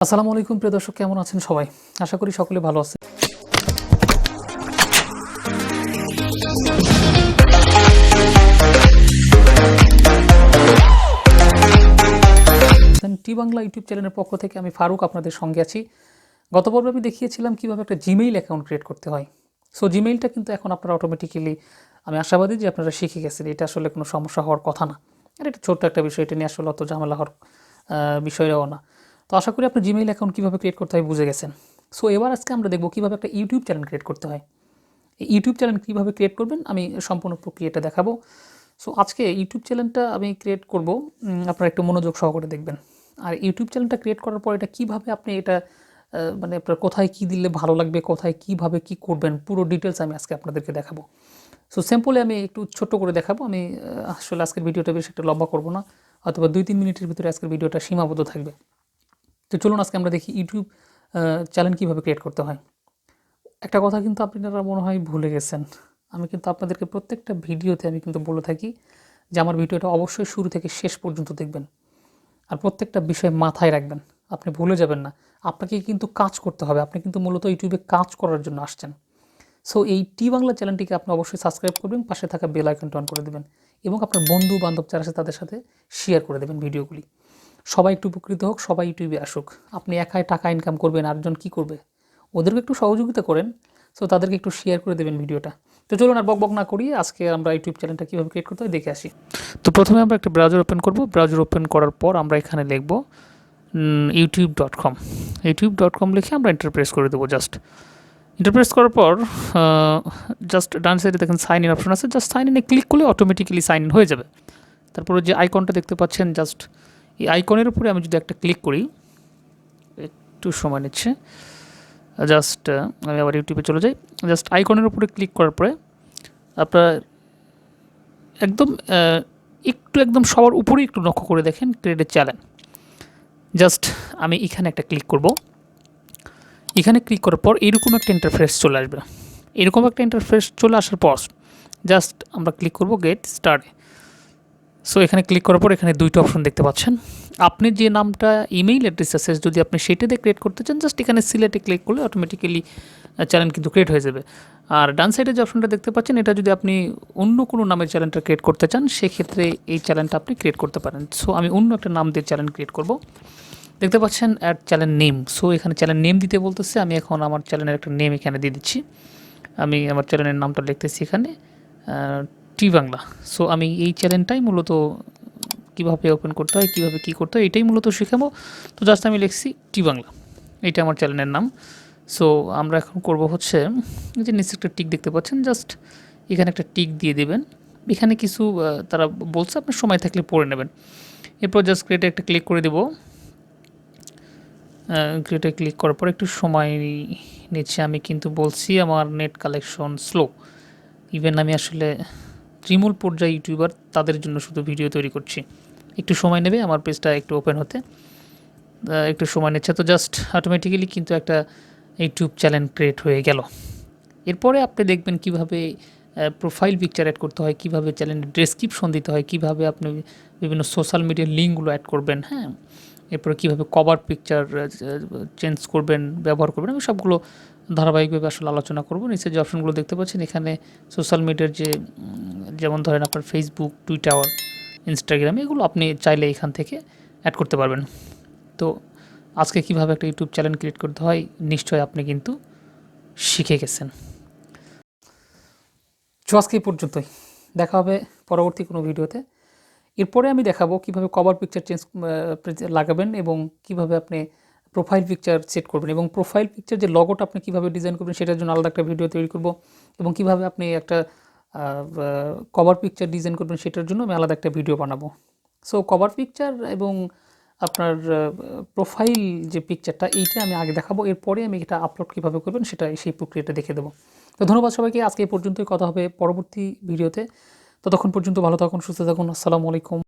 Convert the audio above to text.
আসসালামু আলাইকুম প্রিয় দর্শক, কেমন আছেন সবাই? আশা করি সকলে ভালো আছেন। টি বাংলা ইউটিউব চ্যানেলের পক্ষ থেকে আমি ফারুক আপনাদের সঙ্গে আছি। গত পর্বে আমি দেখিয়েছিলাম কীভাবে একটা জিমেইল অ্যাকাউন্ট ক্রিয়েট করতে হয়। সো জিমেইলটা কিন্তু এখন আপনারা অটোমেটিক্যালি, আমি আশাবাদী যে আপনারা শিখে গেছেন। এটা আসলে কোনো সমস্যা হওয়ার কথা না। এটা একটা ছোট্ট একটা বিষয়, এটা নিয়ে আসলে অত ঝামেলা হওয়ার বিষয়ও না। তো আশা করি আপনি জিমেইল অ্যাকাউন্ট কীভাবে ক্রিয়েট করতে হয় বুঝে গেছেন। সো এবার আজকে আমরা দেখব কীভাবে একটা ইউটিউব চ্যানেল ক্রিয়েট করতে হয়। এই ইউটিউব চ্যানেল কীভাবে ক্রিয়েট করবেন আমি সম্পূর্ণ প্রক্রিয়াটা দেখাবো। সো আজকে ইউটিউব চ্যানেলটা আমি ক্রিয়েট করব, আপনারা একটু মনোযোগ সহকারে দেখবেন। আর ইউটিউব চ্যানেলটা ক্রিয়েট করার পর এটা কীভাবে আপনি এটা মানে আপনার কোথায় কী দিলে ভালো লাগবে, কোথায় কীভাবে কী করবেন, পুরো ডিটেলস আমি আজকে আপনাদেরকে দেখাবো। সো সিম্পলি আমি একটু ছোট্ট করে দেখাবো। আমি আসলে আজকের ভিডিওটা বেশ একটা লম্বা করব না, অথবা 2-3 মিনিটের ভিতরে আজকের ভিডিওটা সীমাবদ্ধ থাকবে। তো চলুন আজকে আমরা দেখি ইউটিউব চ্যানেল কীভাবে ক্রিয়েট করতে হয়। একটা কথা কিন্তু আপনারা মনে হয় ভুলে গেছেন। আমি কিন্তু আপনাদেরকে প্রত্যেকটা ভিডিওতে আমি কিন্তু বলে থাকি যে আমার ভিডিওটা অবশ্যই শুরু থেকে শেষ পর্যন্ত দেখবেন, আর প্রত্যেকটা বিষয় মাথায় রাখবেন। আপনি ভুলে যাবেন না। আপনাকে কিন্তু কাজ করতে হবে। আপনি কিন্তু মূলত ইউটিউবে কাজ করার জন্য আসছেন। সো এই টি বাংলা চ্যানেলটিকে আপনি অবশ্যই সাবস্ক্রাইব করবেন, পাশে থাকা বেল আইকনটা অন করে দেবেন এবং আপনার বন্ধু বান্ধব যারা আছে তাদের সাথে শেয়ার করে দেবেন ভিডিওগুলি। সবাই একটু উপকৃত হোক, সবাই ইউটিউবে আসুক। আপনি একাই টাকা ইনকাম করবেন, আরেকজন কী করবে? ওদেরকে একটু সহযোগিতা করেন। সো তাদেরকে একটু শেয়ার করে দেবেন ভিডিওটা। তো চলুন আর বক না করিয়ে আজকে আমরা ইউটিউব চ্যানেলটা কীভাবে ক্রিয়েট করতে হয় দেখে আসি। তো প্রথমে আমরা একটা ব্রাউজার ওপেন করব। ব্রাউজার ওপেন করার পর আমরা এখানে লিখব youtube.com। youtube.com লিখে আমরা এন্টার প্রেস করে দেবো। জাস্ট এন্টার প্রেস করার পর জাস্ট ডান সাইডে দেখেন সাইন ইন অপশন আছে। জাস্ট সাইন ইনে ক্লিক করলে অটোমেটিক্যালি সাইন ইন হয়ে যাবে। তারপরে যে আইকনটা দেখতে পাচ্ছেন, জাস্ট এই আইকনের উপরে আমি যদি একটা ক্লিক করি, একটু সময় নিচ্ছে, জাস্ট আমি আবার ইউটিউবে চলে যাই। জাস্ট আইকনের উপরে ক্লিক করার পরে আপনার একদম একদম সবার উপরেই একটু লক্ষ্য করে দেখেন ক্রিয়েট এ চ্যানেল। জাস্ট আমি এখানে একটা ক্লিক করব। এখানে ক্লিক করার পর এরকম একটা ইন্টারফেস চলে আসবে। এরকম একটা ইন্টারফেস চলে আসার পর জাস্ট আমরা ক্লিক করব গেট স্টার্ট। সো এখানে ক্লিক করার পর এখানে দুইটা অপশন দেখতে পাচ্ছেন। আপনি যে নামটা ইমেইল অ্যাড্রেস আছে যদি আপনি সেটা দিয়ে ক্রিয়েট করতে চান, জাস্ট এখানে সিলেক্টে ক্লিক করলে অটোমেটিক্যালি চ্যানেল কিন্তু ক্রিয়েট হয়ে যাবে। আর ডান সাইডে যে অপশনটা দেখতে পাচ্ছেন, এটা যদি আপনি অন্য কোনো নামের চ্যানেলটা ক্রিয়েট করতে চান, সেক্ষেত্রে এই চ্যানেলটা আপনি ক্রিয়েট করতে পারেন। সো আমি অন্য একটা নাম দিয়ে চ্যানেল ক্রিয়েট করব। দেখতে পাচ্ছেন অ্যাড চ্যানেল নেম। সো এখানে চ্যানেল নেম দিতে বলতেছে। আমি এখন আমার চ্যানেলের একটা নেম এখানে দিয়ে দিচ্ছি। আমি আমার চ্যানেলের নামটা লিখতেছি এখানে টি বাংলা। সো আমি এই চ্যানেলটাই মূলত কীভাবে ওপেন করতে হয়, কীভাবে কী করতে হয়, এটাই মূলত শেখাবো। তো জাস্ট আমি লিখছি টি বাংলা, এইটা আমার চ্যানেলের নাম। সো আমরা এখন করব হচ্ছে যে নিচে একটা টিক দেখতে পাচ্ছেন, জাস্ট এখানে একটা টিক দিয়ে দেবেন। এখানে কিছু তারা বলছে, আপনার সময় থাকলে পড়ে নেবেন। এরপর জাস্ট ক্রিয়েটে একটা ক্লিক করে দেবো। ক্রিয়েটে ক্লিক করার পর একটু সময় নিচ্ছে। আমি কিন্তু বলছি আমার নেট কালেকশন স্লো। ইভেন আমি আসলে তৃণমূল পর্যায়ে ইউটিউবার, তাদের জন্য শুধু ভিডিও তৈরি করছি। একটু সময় নেবে আমার পেজটা একটু ওপেন হতে, একটু সময় নিচ্ছে। তো জাস্ট অটোমেটিক্যালি কিন্তু একটা ইউটিউব চ্যানেল ক্রিয়েট হয়ে গেল। এরপরে আপনি দেখবেন কিভাবে প্রোফাইল পিকচার অ্যাড করতে হয়, কীভাবে চ্যানেলের ডেসক্রিপশন দিতে হয়, কীভাবে আপনি বিভিন্ন সোশ্যাল মিডিয়ার লিঙ্কগুলো অ্যাড করবেন, হ্যাঁ, এরপরে কীভাবে কভার পিকচার চেঞ্জ করবেন, ব্যবহার করবেন, আমি সবগুলো ধারাবাহিকভাবে আসলে আলোচনা করব। নিচে যে অপশনগুলো দেখতে পাচ্ছেন, এখানে সোশ্যাল মিডিয়ার যেমন ধরেন আপনার ফেসবুক, টুইটার, ইনস্টাগ্রাম, এগুলো আপনি চাইলে এখান থেকে অ্যাড করতে পারবেন। তো আজকে কীভাবে একটা ইউটিউব চ্যানেল ক্রিয়েট করতে হয় নিশ্চয়ই আপনি কিন্তু শিখে গেছেন। তো আজকে এই পর্যন্তই, দেখা হবে পরবর্তী কোনো ভিডিওতে। এরপরে আমি দেখাবো কীভাবে কভার পিকচার লাগাবেন এবং কীভাবে আপনি প্রোফাইল পিকচার সেট করবেন, এবং প্রোফাইল পিকচার যে লগোটা আপনি কীভাবে ডিজাইন করবেন সেটার জন্য আলাদা একটা ভিডিও তৈরি করব, এবং কীভাবে আপনি একটা কভার পিকচার ডিজাইন করবেন সেটার জন্য আমি আলাদা একটা ভিডিও বানাবো। সো কভার পিকচার এবং আপনার প্রোফাইল যে পিকচারটা, এইটা আমি আগে দেখাবো। এরপরে আমি এটা আপলোড কীভাবে করবেন সেটা সেই প্রক্রিয়াটা দেখে দেবো। তো ধন্যবাদ সবাইকে। আজকে এই পর্যন্তই, কথা হবে পরবর্তী ভিডিওতে। ততক্ষণ পর্যন্ত ভালো থাকুন, সুস্থ থাকুন। আসসালামু আলাইকুম।